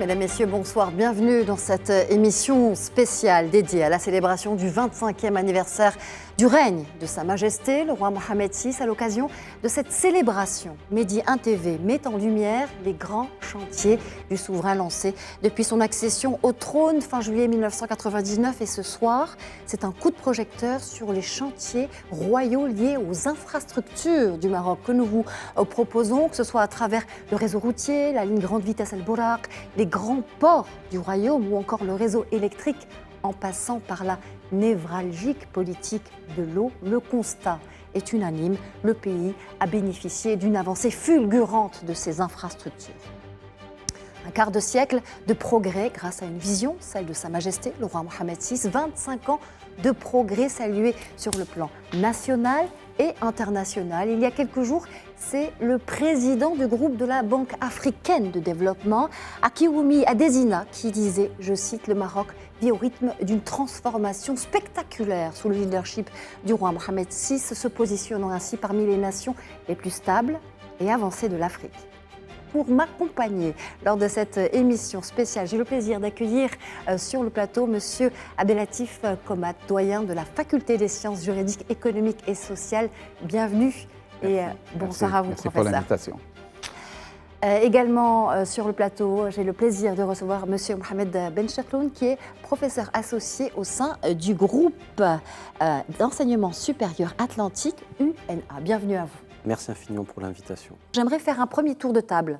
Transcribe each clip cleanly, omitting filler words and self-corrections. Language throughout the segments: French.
Mesdames, Messieurs, bonsoir. Bienvenue dans cette émission spéciale dédiée à la célébration du 25e anniversaire du règne de Sa Majesté, le roi Mohamed VI. À l'occasion de cette célébration, Medi 1 TV met en lumière les grands chantiers du souverain lancés depuis son accession au trône fin juillet 1999. Et ce soir, c'est un coup de projecteur sur les chantiers royaux liés aux infrastructures du Maroc que nous vous proposons, que ce soit à travers le réseau routier, la ligne grande vitesse El Bouraq, les grands ports du royaume ou encore le réseau électrique, en passant par la névralgique politique de l'eau. Le constat est unanime, le pays a bénéficié d'une avancée fulgurante de ses infrastructures. Un quart de siècle de progrès grâce à une vision, celle de Sa Majesté, le roi Mohamed VI. 25 ans de progrès salués sur le plan national et international. Il y a quelques jours, c'est le président du groupe de la Banque africaine de développement, Akiwumi Adesina, qui disait, je cite, « Le Maroc vit au rythme d'une transformation spectaculaire sous le leadership du roi Mohamed VI, se positionnant ainsi parmi les nations les plus stables et avancées de l'Afrique ». Pour m'accompagner lors de cette émission spéciale, j'ai le plaisir d'accueillir sur le plateau M. Abdelatif Komat, doyen de la Faculté des sciences juridiques, économiques et sociales. Bienvenue et bonsoir à vous, Merci professeur. pour l'invitation. Également sur le plateau, j'ai le plaisir de recevoir M. Mohamed Bencherloun, qui est professeur associé au sein du groupe d'enseignement supérieur atlantique UNA. Bienvenue à vous. Merci infiniment pour l'invitation. J'aimerais faire un premier tour de table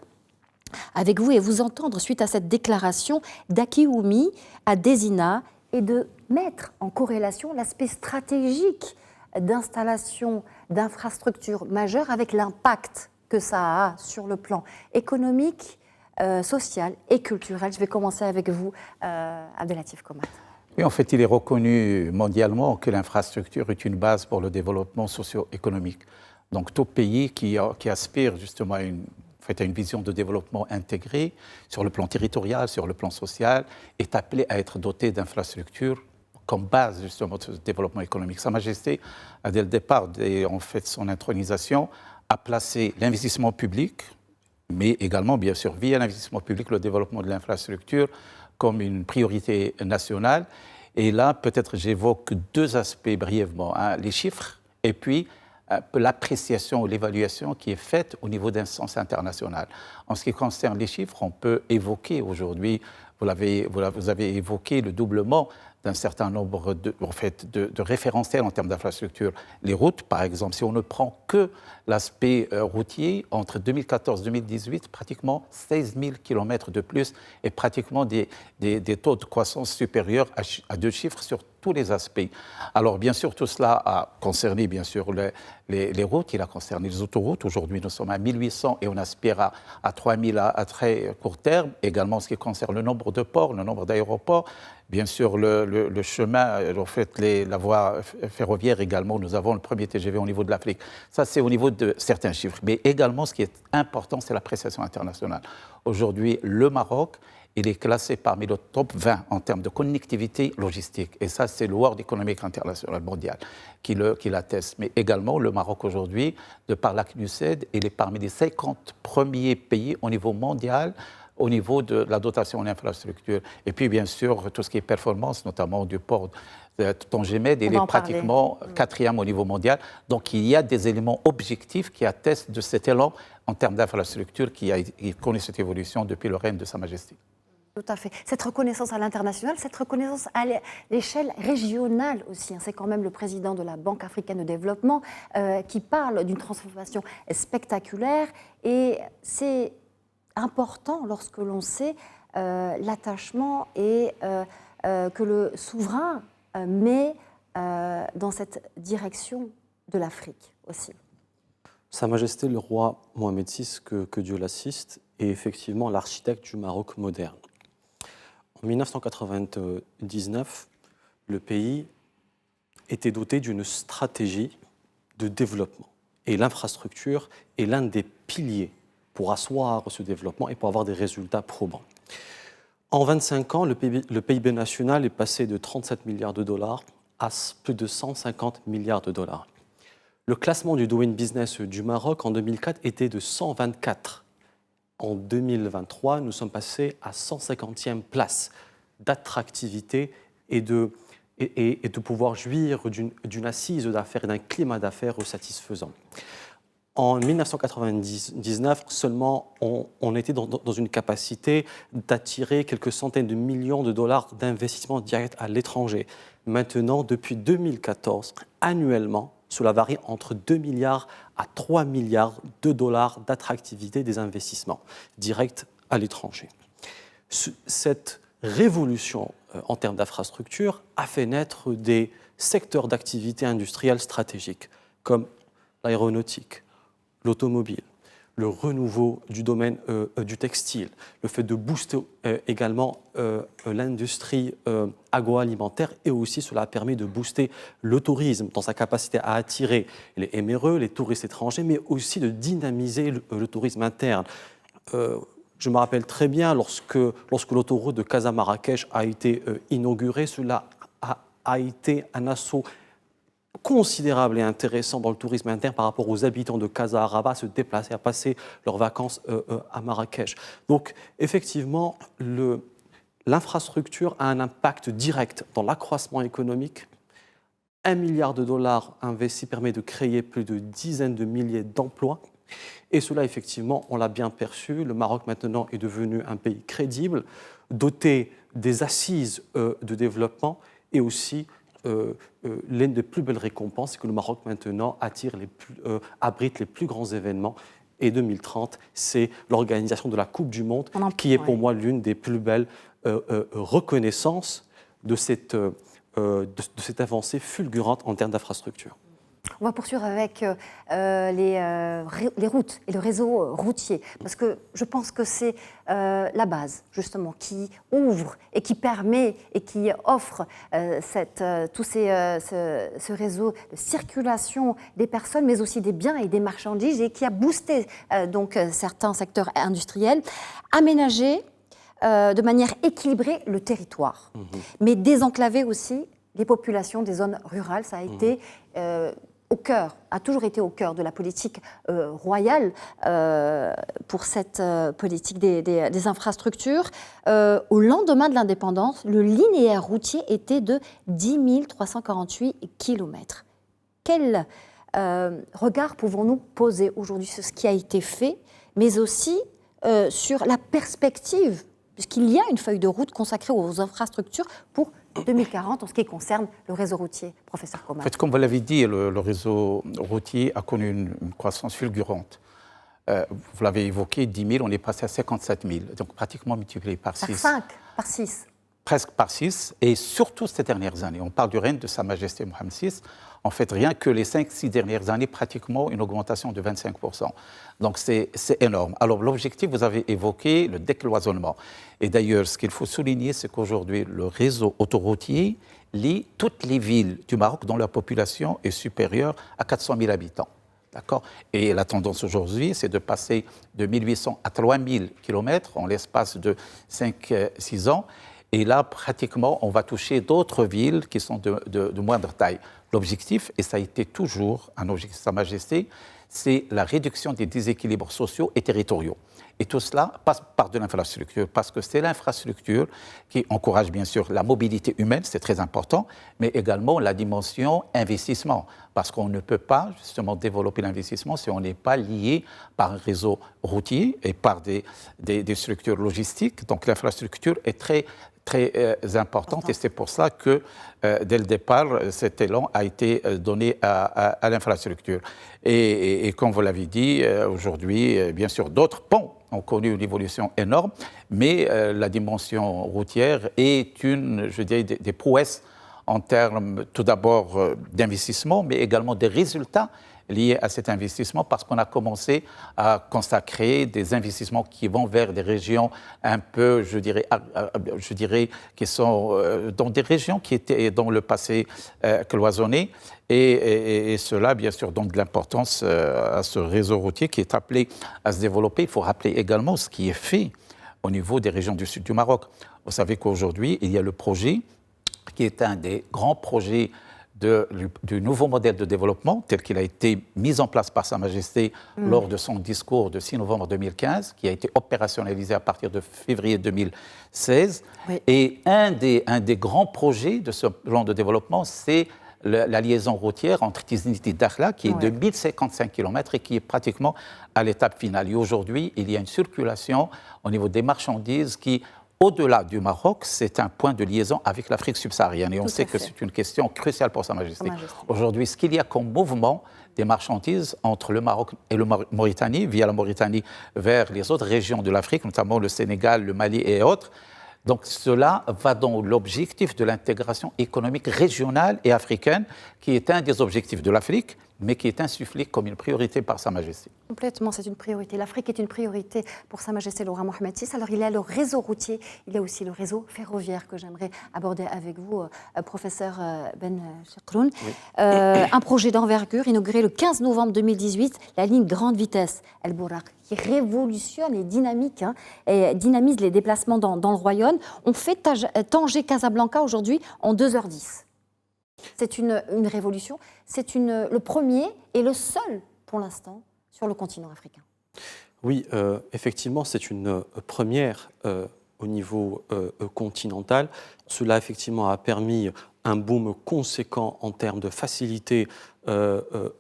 avec vous et vous entendre suite à cette déclaration d'Akiwumi Adesina et de mettre en corrélation l'aspect stratégique d'installation d'infrastructures majeures avec l'impact que ça a sur le plan économique, social et culturel. Je vais commencer avec vous, Abdelatif Komat. Oui, en fait, il est reconnu mondialement que l'infrastructure est une base pour le développement socio-économique. Donc, tout pays qui aspire justement à une vision de développement intégré sur le plan territorial, sur le plan social, est appelé à être doté d'infrastructures comme base justement de ce développement économique. Sa Majesté, dès le départ, en fait, son intronisation, a placé l'investissement public, mais également, bien sûr, via l'investissement public, le développement de l'infrastructure comme une priorité nationale. Et là, peut-être j'évoque deux aspects brièvement, hein, les chiffres et puis l'appréciation ou l'évaluation qui est faite au niveau d'instances internationales. En ce qui concerne les chiffres, on peut évoquer aujourd'hui, vous avez évoqué le doublement d'un certain nombre de référentiels en termes d'infrastructures. Les routes, par exemple, si on ne prend que l'aspect routier, entre 2014 et 2018, pratiquement 16 000 km de plus et pratiquement des taux de croissance supérieurs à deux chiffres sur tous les aspects. Alors, bien sûr, tout cela a concerné, bien sûr, les routes, il a concerné les autoroutes. Aujourd'hui, nous sommes à 1800 et on aspire à 3000 à très court terme. Également, ce qui concerne le nombre de ports, le nombre d'aéroports, bien sûr, le chemin, en fait, la voie ferroviaire également. Nous avons le premier TGV au niveau de l'Afrique. Ça, c'est au niveau de certains chiffres. Mais également, ce qui est important, c'est l'appréciation internationale. Aujourd'hui, le Maroc, il est classé parmi le top 20 en termes de connectivité logistique. Et ça, c'est le World Economic International mondial qui l'atteste. Mais également, le Maroc aujourd'hui, de par la CNUSED, il est parmi les 50 premiers pays au niveau mondial au niveau de la dotation en infrastructure. Et puis, bien sûr, tout ce qui est performance, notamment du port de Tangemed, il est pratiquement quatrième au niveau mondial. Donc, il y a des éléments objectifs qui attestent de cet élan en termes d'infrastructure qui connaît cette évolution depuis le règne de Sa Majesté. Tout à fait. Cette reconnaissance à l'international, cette reconnaissance à l'échelle régionale aussi. C'est quand même le président de la Banque africaine de développement qui parle d'une transformation spectaculaire. Et c'est important lorsque l'on sait l'attachement et que le souverain met dans cette direction de l'Afrique aussi. Sa Majesté le roi Mohamed VI, que Dieu l'assiste, est effectivement l'architecte du Maroc moderne. En 1999, le pays était doté d'une stratégie de développement. Et l'infrastructure est l'un des piliers pour asseoir ce développement et pour avoir des résultats probants. En 25 ans, le PIB national est passé de 37 milliards de dollars à plus de 150 milliards de dollars. Le classement du Doing Business du Maroc en 2004 était de 124. En 2023, nous sommes passés à 150e place d'attractivité et de pouvoir jouir d'une assise d'affaires et d'un climat d'affaires satisfaisant. En 1999, seulement, on était dans une capacité d'attirer quelques centaines de millions de dollars d'investissements directs à l'étranger. Maintenant, depuis 2014, annuellement, cela varie entre 2 milliards à 3 milliards de dollars d'attractivité des investissements directs à l'étranger. Cette révolution en termes d'infrastructures a fait naître des secteurs d'activité industrielle stratégiques comme l'aéronautique, l'automobile, le renouveau du domaine du textile, le fait de booster également l'industrie agroalimentaire et aussi cela a permis de booster le tourisme dans sa capacité à attirer les MRE, les touristes étrangers, mais aussi de dynamiser le tourisme interne. Je me rappelle très bien lorsque l'autoroute de Casa-Marrakech a été inaugurée, cela a été un assaut considérable et intéressant dans le tourisme interne par rapport aux habitants de Casa à Rabat à se déplacer, à passer leurs vacances à Marrakech. Donc effectivement, l'infrastructure a un impact direct dans l'accroissement économique. 1 milliard de dollars investis permet de créer plus de dizaines de milliers d'emplois. Et cela, effectivement, on l'a bien perçu. Le Maroc, maintenant, est devenu un pays crédible, doté des assises de développement et aussi l'une des plus belles récompenses, c'est que le Maroc, maintenant, abrite les plus grands événements. Et 2030, c'est l'organisation de la Coupe du Monde, qui est pour moi l'une des plus belles reconnaissances de cette avancée fulgurante en termes d'infrastructure. On va poursuivre avec les routes et le réseau routier, parce que je pense que c'est la base, justement, qui ouvre et qui permet et qui offre ce réseau de circulation des personnes, mais aussi des biens et des marchandises, et qui a boosté donc certains secteurs industriels, aménagé de manière équilibrée le territoire, mais désenclaver aussi les populations des zones rurales. Ça a été a toujours été au cœur de la politique royale pour cette politique des infrastructures. Au lendemain de l'indépendance, le linéaire routier était de 10 348 km. Quel regard pouvons-nous poser aujourd'hui sur ce qui a été fait, mais aussi sur la perspective, puisqu'il y a une feuille de route consacrée aux infrastructures pour 2040 en ce qui concerne le réseau routier, professeur Komar. En fait, comme vous l'avez dit, le réseau routier a connu une croissance fulgurante. Vous l'avez évoqué, 10 000, on est passé à 57 000, donc pratiquement multiplié par 6. Par 5, par 6. Presque par 6, et surtout ces dernières années. On parle du règne de Sa Majesté Mohamed VI. En fait, rien que les 5-6 dernières années, pratiquement une augmentation de 25%. Donc c'est énorme. Alors l'objectif, vous avez évoqué le décloisonnement. Et d'ailleurs, ce qu'il faut souligner, c'est qu'aujourd'hui, le réseau autoroutier lie toutes les villes du Maroc dont la population est supérieure à 400 000 habitants. D'accord ? Et la tendance aujourd'hui, c'est de passer de 1800 à 3000 km en l'espace de 5-6 ans. Et là, pratiquement, on va toucher d'autres villes qui sont de moindre taille. L'objectif, et ça a été toujours un objectif de Sa Majesté, c'est la réduction des déséquilibres sociaux et territoriaux. Et tout cela passe par de l'infrastructure, parce que c'est l'infrastructure qui encourage bien sûr la mobilité humaine, c'est très important, mais également la dimension investissement, parce qu'on ne peut pas justement développer l'investissement si on n'est pas lié par un réseau routier et par des structures logistiques. Donc l'infrastructure est très importante et c'est pour ça que dès le départ, cet élan a été donné à l'infrastructure. Et comme vous l'avez dit, aujourd'hui, bien sûr, d'autres ponts ont connu une évolution énorme, mais la dimension routière est une, je dirais, des prouesses en termes tout d'abord d'investissement, mais également des résultats liés à cet investissement, parce qu'on a commencé à consacrer des investissements qui vont vers des régions un peu, je dirais qui sont dans des régions qui étaient dans le passé cloisonnées, et cela, bien sûr, donne de l'importance à ce réseau routier qui est appelé à se développer. Il faut rappeler également ce qui est fait au niveau des régions du sud du Maroc. Vous savez qu'aujourd'hui, il y a le projet qui est un des grands projets du nouveau modèle de développement tel qu'il a été mis en place par Sa Majesté lors de son discours de 6 novembre 2015, qui a été opérationnalisé à partir de février 2016. Oui. Et un des grands projets de ce plan de développement, c'est la liaison routière entre Tiznit et Dakhla, qui est de 1055 km et qui est pratiquement à l'étape finale. Et aujourd'hui, il y a une circulation au niveau des marchandises qui, au-delà du Maroc, c'est un point de liaison avec l'Afrique subsaharienne. Et on sait que c'est une question cruciale pour Sa Majesté. Aujourd'hui, ce qu'il y a comme mouvement des marchandises entre le Maroc et la Mauritanie, via la Mauritanie vers les autres régions de l'Afrique, notamment le Sénégal, le Mali et autres. Donc cela va dans l'objectif de l'intégration économique régionale et africaine, qui est un des objectifs de l'Afrique, mais qui est insufflé comme une priorité par Sa Majesté. Complètement, c'est une priorité. L'Afrique est une priorité pour Sa Majesté le roi Mohammed VI. Alors il y a le réseau routier, il y a aussi le réseau ferroviaire que j'aimerais aborder avec vous, professeur Ben Chekroun. Oui. Un projet d'envergure inauguré le 15 novembre 2018, la ligne grande vitesse El Bourak, qui révolutionne et dynamise les déplacements dans le royaume. On fait Tanger-Casablanca aujourd'hui en 2h10. C'est une révolution, c'est le premier et le seul, pour l'instant, sur le continent africain. Oui, effectivement, c'est une première au niveau continental. Cela, effectivement, a permis un boom conséquent en termes de facilité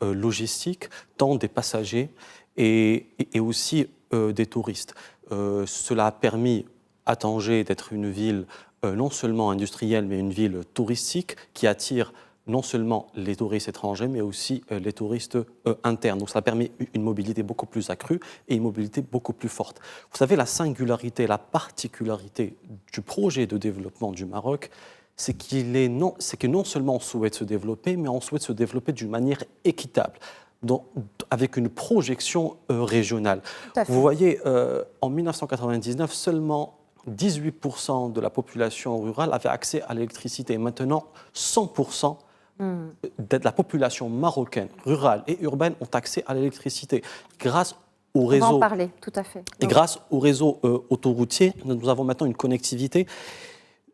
logistique, tant des passagers et aussi des touristes. Cela a permis à Tanger d'être une ville non seulement industrielle, mais une ville touristique qui attire non seulement les touristes étrangers, mais aussi les touristes internes. Donc ça a permis une mobilité beaucoup plus accrue et une mobilité beaucoup plus forte. Vous savez, la singularité, la particularité du projet de développement du Maroc, c'est que non seulement on souhaite se développer, mais on souhaite se développer d'une manière équitable, avec une projection régionale. Vous voyez, en 1999, seulement 18% de la population rurale avait accès à l'électricité. Maintenant, 100% de la population marocaine, rurale et urbaine ont accès à l'électricité. Grâce au réseau, on va en parler, tout à fait. Et grâce au réseau autoroutier, nous avons maintenant une connectivité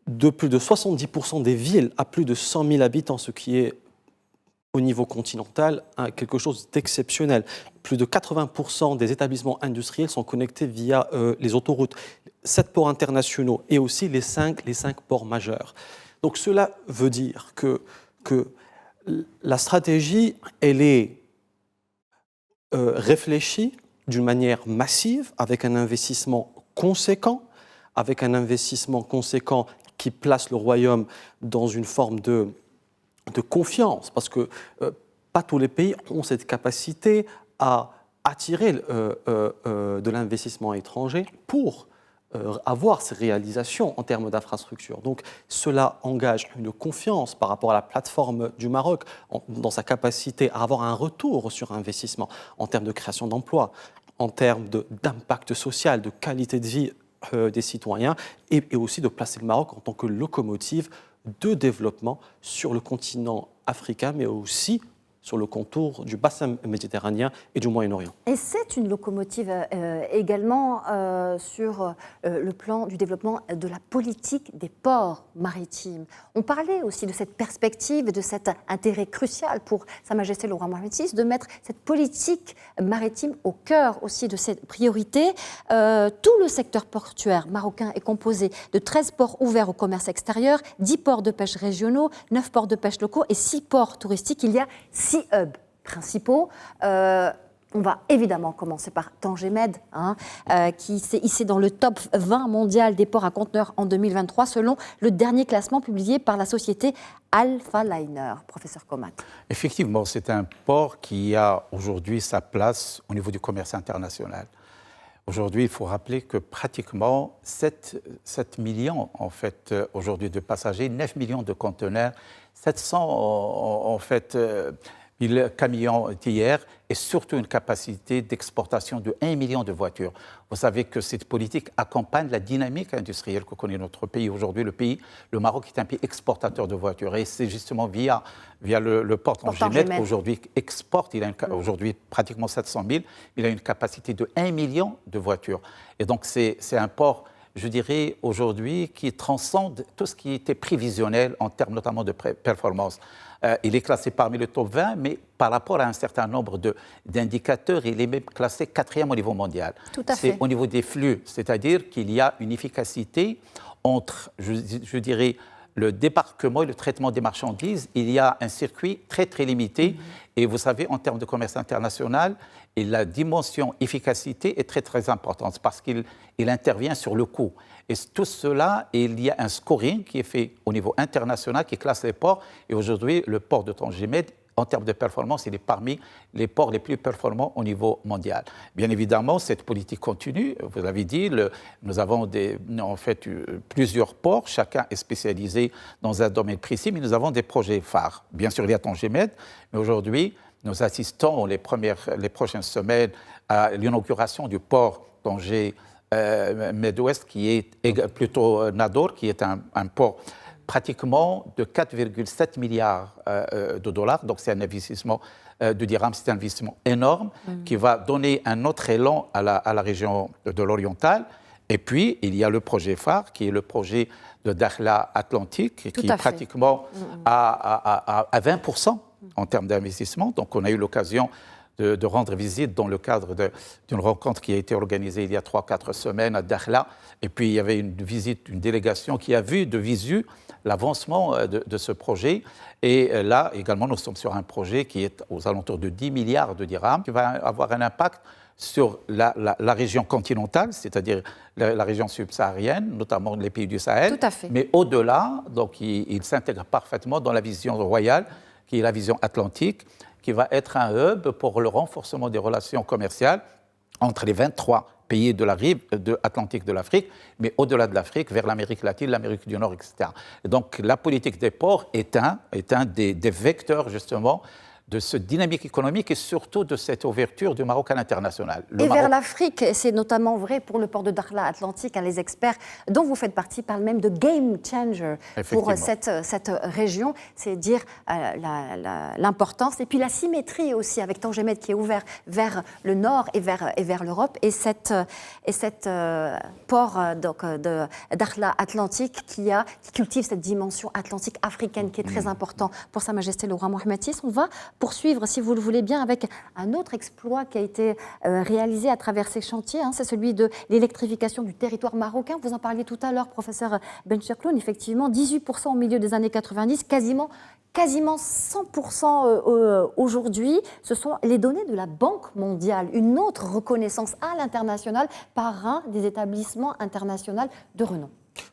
de plus de 70% des villes à plus de 100 000 habitants, ce qui est au niveau continental quelque chose d'exceptionnel. Plus de 80% des établissements industriels sont connectés via les autoroutes, 7 ports internationaux et aussi les 5 ports majeurs. Donc cela veut dire que la stratégie, elle est réfléchie d'une manière massive, avec un investissement conséquent, qui place le royaume dans une forme de confiance, parce que pas tous les pays ont cette capacité à attirer de l'investissement étranger pour avoir ces réalisations en termes d'infrastructures. Donc cela engage une confiance par rapport à la plateforme du Maroc dans sa capacité à avoir un retour sur investissement en termes de création d'emplois, en termes d'impact social, de qualité de vie des citoyens et aussi de placer le Maroc en tant que locomotive de développement sur le continent africain, mais aussi sur le contour du bassin méditerranéen et du Moyen-Orient. Et c'est une locomotive également sur le plan du développement de la politique des ports maritimes. On parlait aussi de cette perspective et de cet intérêt crucial pour Sa Majesté le roi Mohammed VI de mettre cette politique maritime au cœur aussi de cette priorité. Tout le secteur portuaire marocain est composé de 13 ports ouverts au commerce extérieur, 10 ports de pêche régionaux, 9 ports de pêche locaux et 6 ports touristiques. Il y a 6 hubs principaux. On va évidemment commencer par Tanger Med, qui s'est hissé dans le top 20 mondial des ports à conteneurs en 2023, selon le dernier classement publié par la société Alpha Liner. Professeur Komat. Effectivement, c'est un port qui a aujourd'hui sa place au niveau du commerce international. Aujourd'hui, il faut rappeler que pratiquement 7 millions en fait, aujourd'hui de passagers, 9 millions de conteneurs, 700 en fait, 1000 camions hier et surtout une capacité d'exportation de 1 million de voitures. Vous savez que cette politique accompagne la dynamique industrielle que connaît notre pays. Aujourd'hui, le Maroc est un pays exportateur de voitures et c'est justement via le port Tanger Med qu'aujourd'hui exporte. Il a aujourd'hui pratiquement 700 000. Il a une capacité de 1 million de voitures. Et donc, c'est un port, je dirais, aujourd'hui, qui transcende tout ce qui était prévisionnel en termes notamment de performance. Il est classé parmi le top 20, mais par rapport à un certain nombre d'indicateurs, il est même classé 4e au niveau mondial. Tout à fait. C'est au niveau des flux, c'est-à-dire qu'il y a une efficacité entre, je dirais, le débarquement et le traitement des marchandises. Il y a un circuit très, très limité. Et vous savez, en termes de commerce international, et la dimension efficacité est très, très importante parce qu'il intervient sur le coût. Et tout cela, il y a un scoring qui est fait au niveau international qui classe les ports. Et aujourd'hui, le port de Tangimed, en termes de performance, il est parmi les ports les plus performants au niveau mondial. Bien évidemment, cette politique continue. Vous l'avez dit, nous avons en fait plusieurs ports. Chacun est spécialisé dans un domaine précis, mais nous avons des projets phares. Bien sûr, il y a Tangimed, mais aujourd'hui, nous assistons les prochaines semaines à l'inauguration du port Tanger Med-Ouest, qui est plutôt Nador, qui est un port pratiquement de 4,7 milliards de dollars. Donc c'est un investissement de dirhams, c'est un investissement énorme qui va donner un autre élan à la région de l'Oriental. Et puis, il y a le projet phare, qui est le projet de Dakhla Atlantique, qui est pratiquement à 20% en termes d'investissement. Donc on a eu l'occasion de rendre visite dans le cadre d'une rencontre qui a été organisée il y a 3-4 semaines à Dakhla. Et puis, il y avait une délégation qui a vu de visu l'avancement de ce projet. Et là, également, nous sommes sur un projet qui est aux alentours de 10 milliards de dirhams, qui va avoir un impact sur la région continentale, c'est-à-dire la région subsaharienne, notamment les pays du Sahel. Tout à fait. Mais au-delà, donc, il s'intègre parfaitement dans la vision royale, qui est la vision atlantique, qui va être un hub pour le renforcement des relations commerciales entre les 23 pays de la rive atlantique de l'Afrique, mais au-delà de l'Afrique, vers l'Amérique latine, l'Amérique du Nord, etc. Et donc la politique des ports est un des vecteurs, justement, de cette dynamique économique et surtout de cette ouverture du Maroc à l'international. Vers l'Afrique, et c'est notamment vrai pour le port de Dakhla Atlantique, les experts dont vous faites partie parlent même de game changer pour cette région, c'est dire l'importance et puis la symétrie aussi avec Tangimed qui est ouvert vers le nord et vers l'Europe et cet port de Dakhla Atlantique qui cultive cette dimension atlantique africaine qui est très important pour Sa Majesté le roi Mohammed VI. On va poursuivre, si vous le voulez bien, avec un autre exploit qui a été réalisé à travers ces chantiers. C'est celui de l'électrification du territoire marocain. Vous en parliez tout à l'heure, professeur Bencherkloun. Effectivement, 18% au milieu des années 90, quasiment 100% aujourd'hui. Ce sont les données de la Banque mondiale, une autre reconnaissance à l'international par un des établissements internationaux de renom.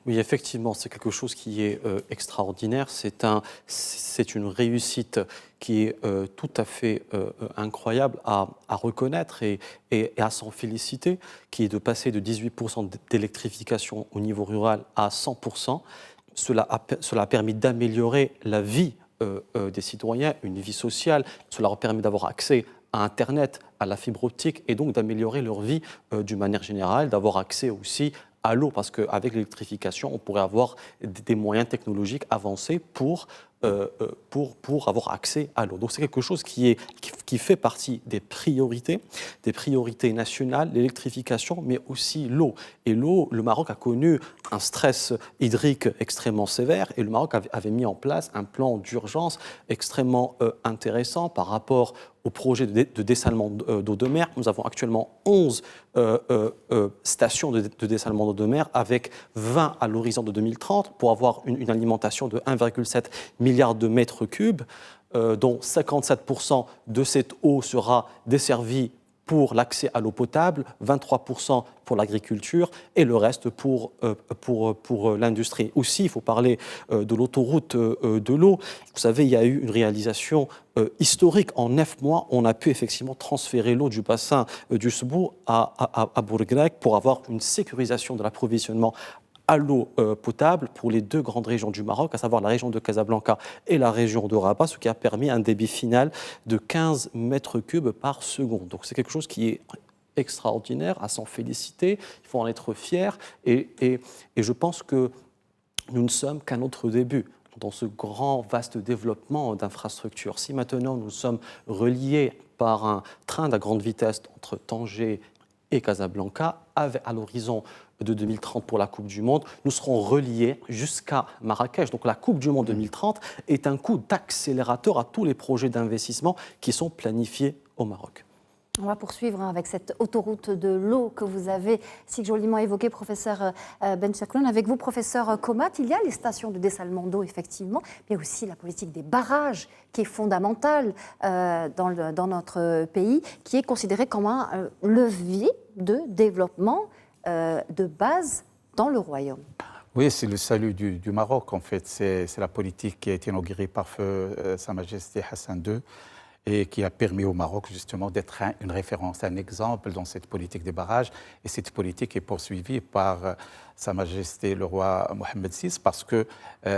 Oui, effectivement, c'est quelque chose qui est extraordinaire. C'est une réussite qui est tout à fait incroyable à reconnaître et à s'en féliciter, qui est de passer de 18% d'électrification au niveau rural à 100%. Cela a permis d'améliorer la vie des citoyens, une vie sociale. Cela leur permet d'avoir accès à Internet, à la fibre optique et donc d'améliorer leur vie d'une manière générale, d'avoir accès aussi à l'eau, parce qu'avec l'électrification, on pourrait avoir des moyens technologiques avancés pour avoir accès à l'eau. Donc c'est quelque chose qui fait partie des priorités nationales, l'électrification, mais aussi l'eau. Et l'eau, le Maroc a connu un stress hydrique extrêmement sévère et le Maroc avait mis en place un plan d'urgence extrêmement intéressant par rapport au projet de dessalement d'eau de mer. Nous avons actuellement 11 stations de dessalement d'eau de mer avec 20 à l'horizon de 2030 pour avoir une alimentation de 1,7 milliard de mètres cubes, dont 57% de cette eau sera desservie pour l'accès à l'eau potable, 23% pour l'agriculture et le reste pour l'industrie. Aussi, il faut parler de l'autoroute de l'eau. Vous savez, il y a eu une réalisation historique. En 9 mois, on a pu effectivement transférer l'eau du bassin du Sbou à Bourgrec pour avoir une sécurisation de l'approvisionnement à l'eau potable pour les 2 grandes régions du Maroc, à savoir la région de Casablanca et la région de Rabat, ce qui a permis un débit final de 15 mètres cubes par seconde. Donc c'est quelque chose qui est extraordinaire, à s'en féliciter, il faut en être fier et je pense que nous ne sommes qu'à notre début dans ce grand, vaste développement d'infrastructures. Si maintenant nous sommes reliés par un train à grande vitesse entre Tanger et Casablanca, à l'horizon de 2030 pour la Coupe du Monde, nous serons reliés jusqu'à Marrakech. Donc la Coupe du Monde 2030 est un coup d'accélérateur à tous les projets d'investissement qui sont planifiés au Maroc. On va poursuivre avec cette autoroute de l'eau que vous avez si joliment évoquée, professeur Benchakloun. Avec vous, professeur Komat, il y a les stations de dessalement d'eau, effectivement, mais aussi la politique des barrages qui est fondamentale dans notre pays, qui est considérée comme un levier de développement de base dans le royaume. Oui, c'est le salut du Maroc, en fait. C'est la politique qui a été inaugurée par feu Sa Majesté Hassan II et qui a permis au Maroc, justement, d'être une référence, un exemple dans cette politique des barrages. Et cette politique est poursuivie par Sa Majesté le roi Mohammed VI parce que,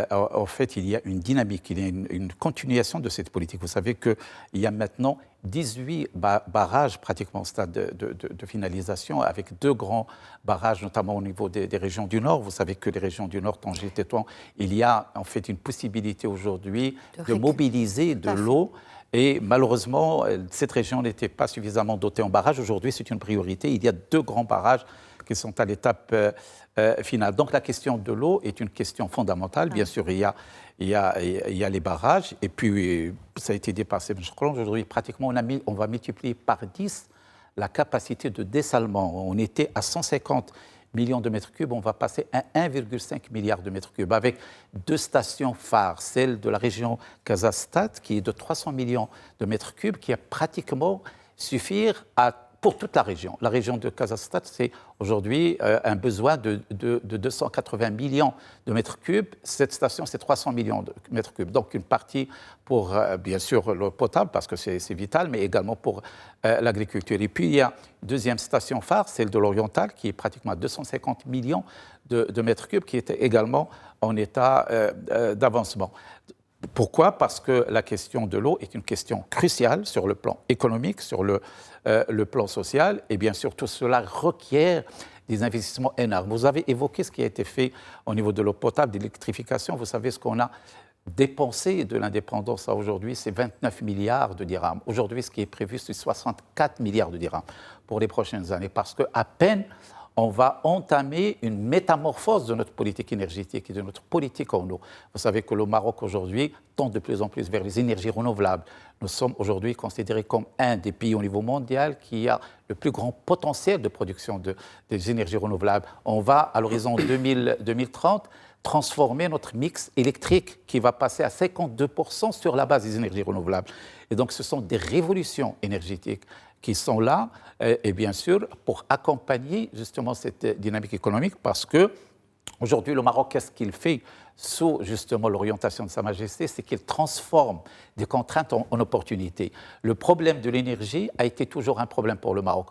en fait, il y a une dynamique, il y a une continuation de cette politique. Vous savez qu'il y a maintenant 18 barrages pratiquement au stade de finalisation, avec 2 grands barrages, notamment au niveau des régions du Nord. Vous savez que les régions du Nord, Tanger, Tétouan, il y a en fait une possibilité aujourd'hui de mobiliser de l'eau. Et malheureusement, cette région n'était pas suffisamment dotée en barrages. Aujourd'hui, c'est une priorité. Il y a 2 grands barrages qui sont à l'étape finale. Donc la question de l'eau est une question fondamentale. Bien sûr, il y a les barrages. Et puis, ça a été dépassé. Je crois qu'aujourd'hui, pratiquement, on va multiplier par 10 la capacité de dessalement. On était à 150 millions de mètres cubes, on va passer à 1,5 milliard de mètres cubes avec 2 stations phares, celle de la région Casastat qui est de 300 millions de mètres cubes, qui a pratiquement suffire pour toute la région. La région de Casastat, c'est aujourd'hui un besoin de 280 millions de mètres cubes. Cette station, c'est 300 millions de mètres cubes. Donc une partie pour, bien sûr, l'eau potable, parce que c'est vital, mais également pour l'agriculture. Et puis, il y a une deuxième station phare, celle de l'Oriental, qui est pratiquement à 250 millions de mètres cubes, qui est également en état d'avancement. Pourquoi ? Parce que la question de l'eau est une question cruciale sur le plan économique, sur le plan social, et bien sûr, tout cela requiert des investissements énormes. Vous avez évoqué ce qui a été fait au niveau de l'eau potable, d'électrification. Vous savez ce qu'on a dépensé de l'indépendance à aujourd'hui, c'est 29 milliards de dirhams. Aujourd'hui, ce qui est prévu, c'est 64 milliards de dirhams pour les prochaines années, parce qu'à peine on va entamer une métamorphose de notre politique énergétique et de notre politique en eau. Vous savez que le Maroc aujourd'hui tend de plus en plus vers les énergies renouvelables. Nous sommes aujourd'hui considérés comme un des pays au niveau mondial qui a le plus grand potentiel de production des énergies renouvelables. On va, à l'horizon 2030, transformer notre mix électrique qui va passer à 52% sur la base des énergies renouvelables. Et donc, ce sont des révolutions énergétiques qui sont là, et bien sûr, pour accompagner justement cette dynamique économique, parce que aujourd'hui, le Maroc, qu'est-ce qu'il fait sous justement l'orientation de Sa Majesté, c'est qu'il transforme des contraintes en opportunités. Le problème de l'énergie a été toujours un problème pour le Maroc.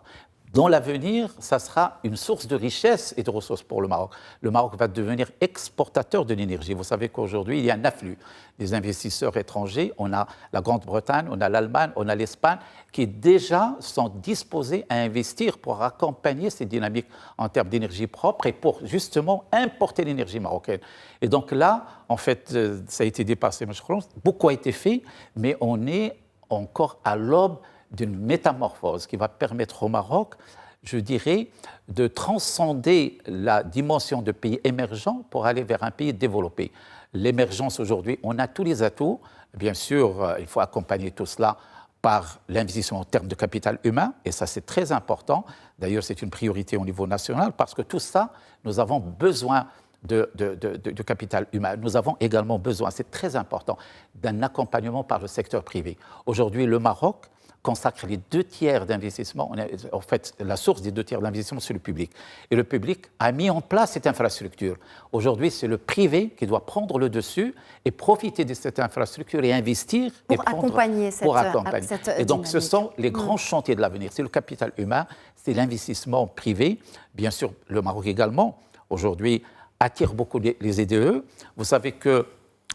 Dans l'avenir, ça sera une source de richesse et de ressources pour le Maroc. Le Maroc va devenir exportateur de l'énergie. Vous savez qu'aujourd'hui, il y a un afflux des investisseurs étrangers. On a la Grande-Bretagne, on a l'Allemagne, on a l'Espagne, qui déjà sont disposés à investir pour accompagner ces dynamiques en termes d'énergie propre et pour justement importer l'énergie marocaine. Et donc là, en fait, ça a été dépassé, je crois. Beaucoup a été fait, mais on est encore à l'aube d'une métamorphose qui va permettre au Maroc, je dirais, de transcender la dimension de pays émergent pour aller vers un pays développé. L'émergence aujourd'hui, on a tous les atouts. Bien sûr, il faut accompagner tout cela par l'investissement en termes de capital humain, et ça c'est très important. D'ailleurs, c'est une priorité au niveau national parce que tout ça, nous avons besoin de capital humain. Nous avons également besoin, c'est très important, d'un accompagnement par le secteur privé. Aujourd'hui, le Maroc consacre les 2/3 d'investissement. En fait, la source des 2/3 d'investissement, c'est le public. Et le public a mis en place cette infrastructure. Aujourd'hui, c'est le privé qui doit prendre le dessus et profiter de cette infrastructure et investir. Pour accompagner cette Et donc, ce sont les grands chantiers de l'avenir. C'est le capital humain, c'est l'investissement privé. Bien sûr, le Maroc également, aujourd'hui, attire beaucoup les EDE. Vous savez que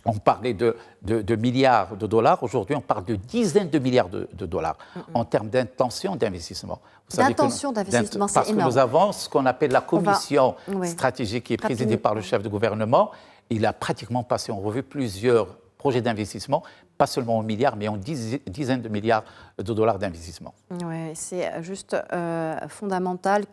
on parlait de milliards de dollars. Aujourd'hui, on parle de dizaines de milliards de dollars en termes d'intention d'investissement. D'intention d'investissement, c'est énorme. Parce que nous avons ce qu'on appelle la commission stratégique qui est présidée par le chef de gouvernement. Il a pratiquement passé en revue plusieurs projets d'investissement, pas seulement en milliards, mais en dizaines de milliards de dollars d'investissement. Oui, c'est juste fondamental.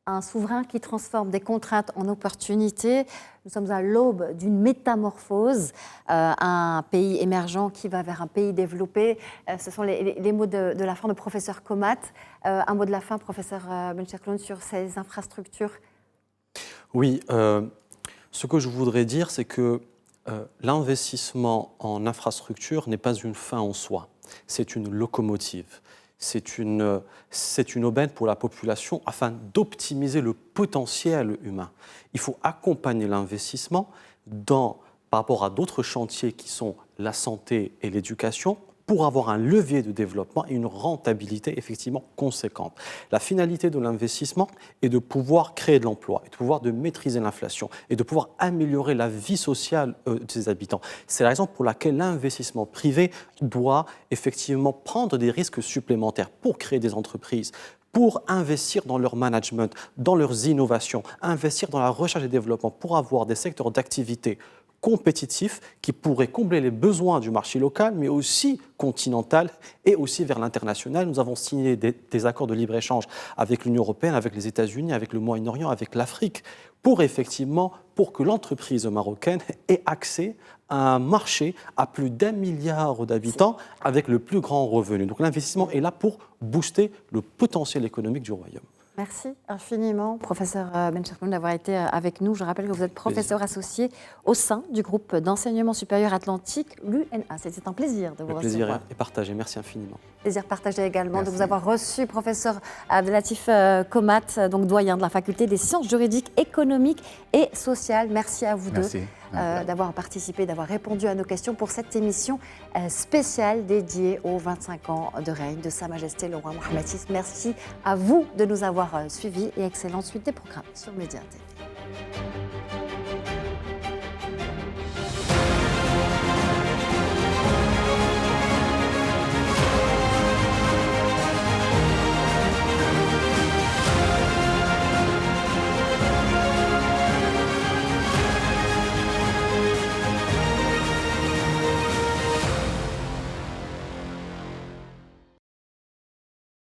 Un souverain qui transforme des contraintes en opportunités. Nous sommes à l'aube d'une métamorphose, un pays émergent qui va vers un pays développé. Ce sont les mots de la fin de professeur Komat. Un mot de la fin, professeur Bencherloun, sur ces infrastructures. Oui, ce que je voudrais dire, c'est que l'investissement en infrastructure n'est pas une fin en soi, c'est une locomotive. C'est une aubaine pour la population afin d'optimiser le potentiel humain. Il faut accompagner l'investissement par rapport à d'autres chantiers qui sont la santé et l'éducation pour avoir un levier de développement et une rentabilité effectivement conséquente. La finalité de l'investissement est de pouvoir créer de l'emploi, de pouvoir maîtriser l'inflation et de pouvoir améliorer la vie sociale des habitants. C'est la raison pour laquelle l'investissement privé doit effectivement prendre des risques supplémentaires pour créer des entreprises, pour investir dans leur management, dans leurs innovations, investir dans la recherche et développement pour avoir des secteurs d'activité compétitifs qui pourraient combler les besoins du marché local, mais aussi continental et aussi vers l'international. Nous avons signé des accords de libre-échange avec l'Union européenne, avec les États-Unis, avec le Moyen-Orient, avec l'Afrique, pour que l'entreprise marocaine ait accès à un marché à plus d'1 milliard d'habitants avec le plus grand revenu. Donc l'investissement est là pour booster le potentiel économique du royaume. Merci infiniment, professeur Bencherloun, d'avoir été avec nous. Je rappelle que vous êtes professeur associé au sein du groupe d'enseignement supérieur atlantique, l'UNA. C'était un plaisir de vous recevoir. Le plaisir est partagé. Merci infiniment. Plaisir partagé également Merci. de vous avoir reçu, professeur Abdelatif Komat, donc doyen de la faculté des sciences juridiques, économiques et sociales. Merci à vous deux d'avoir participé, d'avoir répondu à nos questions pour cette émission spéciale dédiée aux 25 ans de règne de Sa Majesté le roi Mohammed VI. Merci à vous de nous avoir suivis et excellente suite des programmes sur Média TV.